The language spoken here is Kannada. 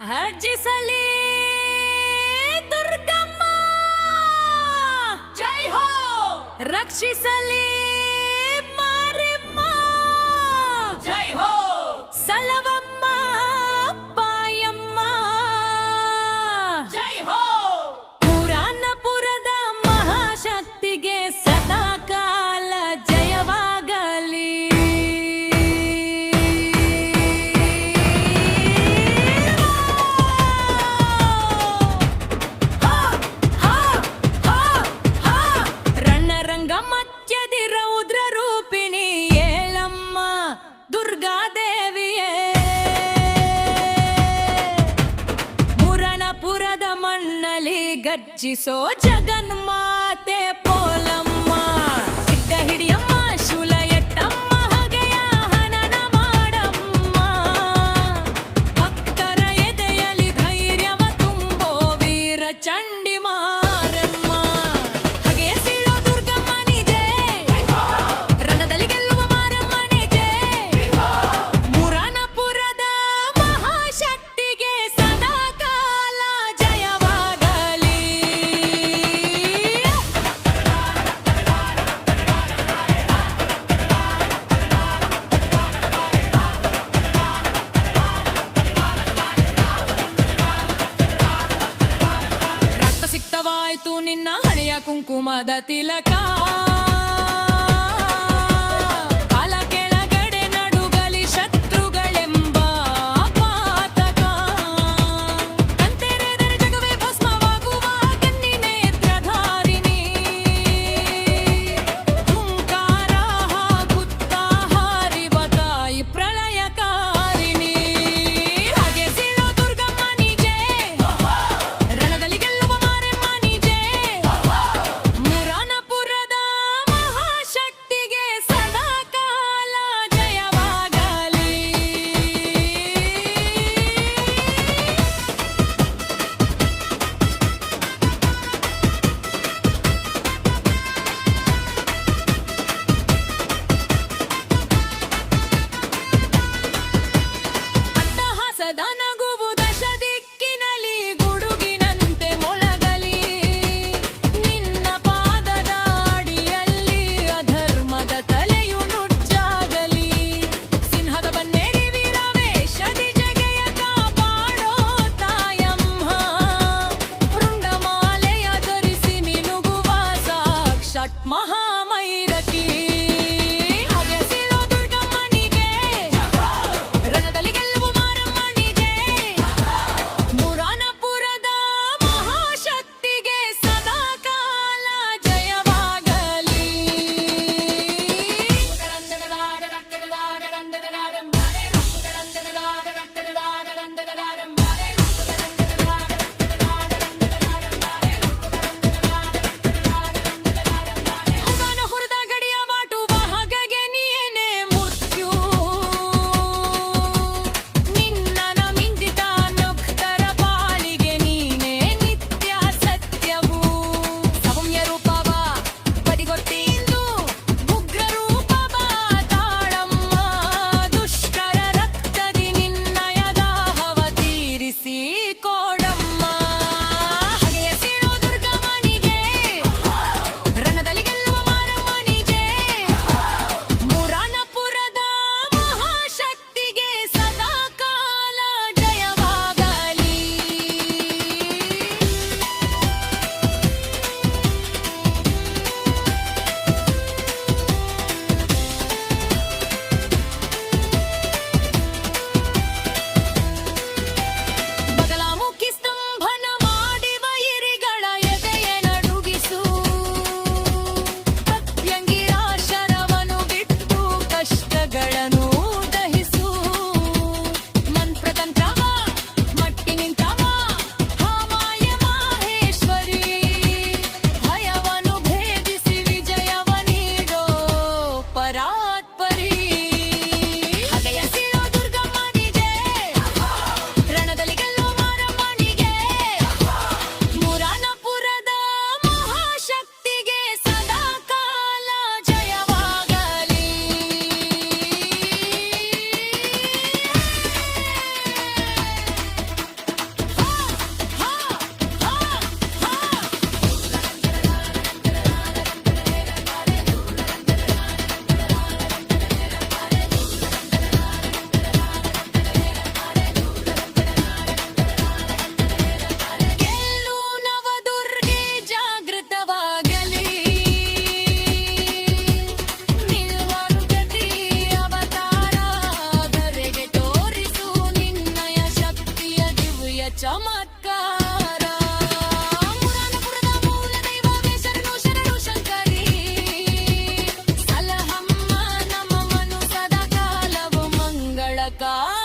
ಹರ್ಜಿಸಲಿ ದುರ್ಗಮ್ಮ, ಜೈ ಹೋ. ರಕ್ಷಿಸಲಿ ಮಾರಿಮ್ಮ, ಜೈ ಹೋ. ಸಲವಮ್ಮ ಪಾಯಮ್ಮ, ಜೈ ಹೋ. ಪುರಾಣಪುರದ ಮಹಾಶಕ್ತಿಗೆ ಸದಾ ಕಾಲ ಜಯವಾಗಲಿ. ಮಧ್ಯದಿ ರೌದ್ರ ರೂಪಿಣಿ ಏಳಮ್ಮ ದುರ್ಗಾದೇವಿಯೇ. ಪುರಾಣಪುರದ ಮಣ್ಣಲ್ಲಿ ಗರ್ಜಿಸೋ ಜಗನ್ಮಾತೆ ಪೋಲಮ್ಮ. ಸಿದ್ಧ ಹಿಡಿಯಮ್ಮ ಶೂಲ ಎಟ್ಟಮ್ಮ, ಹಗೆಯ ಹನನ ಮಾಡಮ್ಮ. ಭಕ್ತರ ಎದೆಯಲ್ಲಿ ಧೈರ್ಯವ ತುಂಬೋ ವೀರ ಚಂಡಿ ಮಾರಮ್ಮ. ಹಗೆಯ ಸೀಳೋ ದುರ್ಗಮ್ಮ ನಿಜೆ, ರಣದಲ್ಲಿ ಗೆಲ್ಲುವ ಮಾರಮ್ಮ ನಿಜೆ. ಪುರಾಣಪುರದ ಮಹಾಶಕ್ತಿಗೆ ಸದಾ ಕಾಲ ಜಯವಾಗಲಿ. ರಕ್ತ ಸಿಕ್ತವಾಯ್ತು ನಿನ್ನ ಹಣೆಯ ಕುಂಕುಮದ ತಿಲಕ. ಕಾಲ ಕೆಳಗಡೆ ನಡುಗಲಿ ಶತ್ರುಗಳೆಂಬ ಪಾತಕ. ಕಂತೆರೆದರೆ ಜಗವೇ ಭಸ್ಮವಾಗುವ ಕನ್ನಿ ನೇತ್ರಧಾರಿಣಿ. ಹುಂಕಾರ ಹಾಕುತ್ತಾ ಹಾರಿವ ತಾಯಿ ಪ್ರಳಯಕಾರಿಣಿ. ಹಾಗೆ ಸೀಳೋ ದುರ್ಗಮ್ಮ ನಿಜೆ, ರಣದಲ್ಲಿ ಗೆಲ್ಲುವ ಮಾರಮ್ಮ ನಿಜೆ. ಪುರಾಣಪುರದ ಪ್ರಳಯಕಾರಿಣಿ